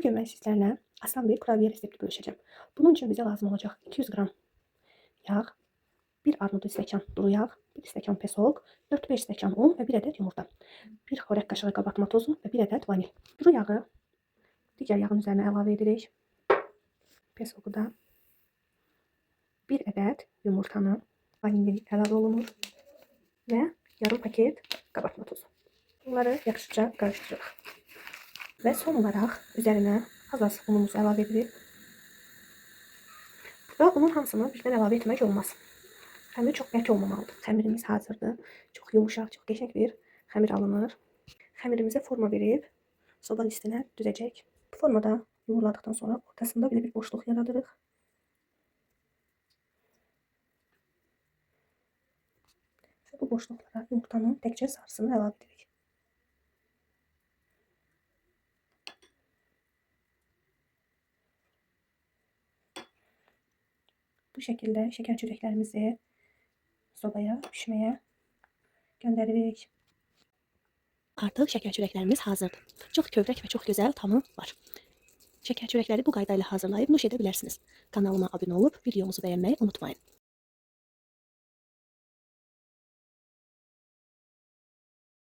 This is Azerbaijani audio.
Bugün ben sizlerle asan bir kurabiye resepti bölüşeceğim. Bunun için bize lazım olacak 200 gram yağ, 1 armudun stəkan duru yağ, 1 stəkan pes soğuk, 4-5 stəkan un ve 1 adet yumurta, 1 xörək kaşığı kabartma tozu ve 1 adet vanil. Duru yağı diğer yağın üzerine əlavə edirik. Pes soğuğu da 1 adet yumurtanın vanili əlavə olunur ve yarım paket kabartma tozu. Bunları yaxşıca karıştırırıq. Ve son olarak üzerine az unumuzu əlavə edirik. Ve bunun hamısını birdən əlavə etmək olmaz. Xəmir çox bərk olmamalıdır. Xəmirimiz hazırdır. Çox yumuşaq, çox qəşəng bir xəmir alınır. Xəmirimizə forma verib sobanın üstünə düzəcək. Bu formada yoğurladıktan sonra ortasında belə bir boşluq yaradırıq. Və bu boşluqlara yumurtanın təkcə sarısını əlavə edirik. Bu şekilde şeker çöreklerimizi sobaya pişmeye gönderirik. Artık şeker çöreklerimiz hazırdır. Çok kövrek ve çok güzel tamı var. Şeker çörekleri bu qaydayla hazırlayıp nuş edebilirsiniz. Kanalıma abone olup videomuzu beğenmeyi unutmayın.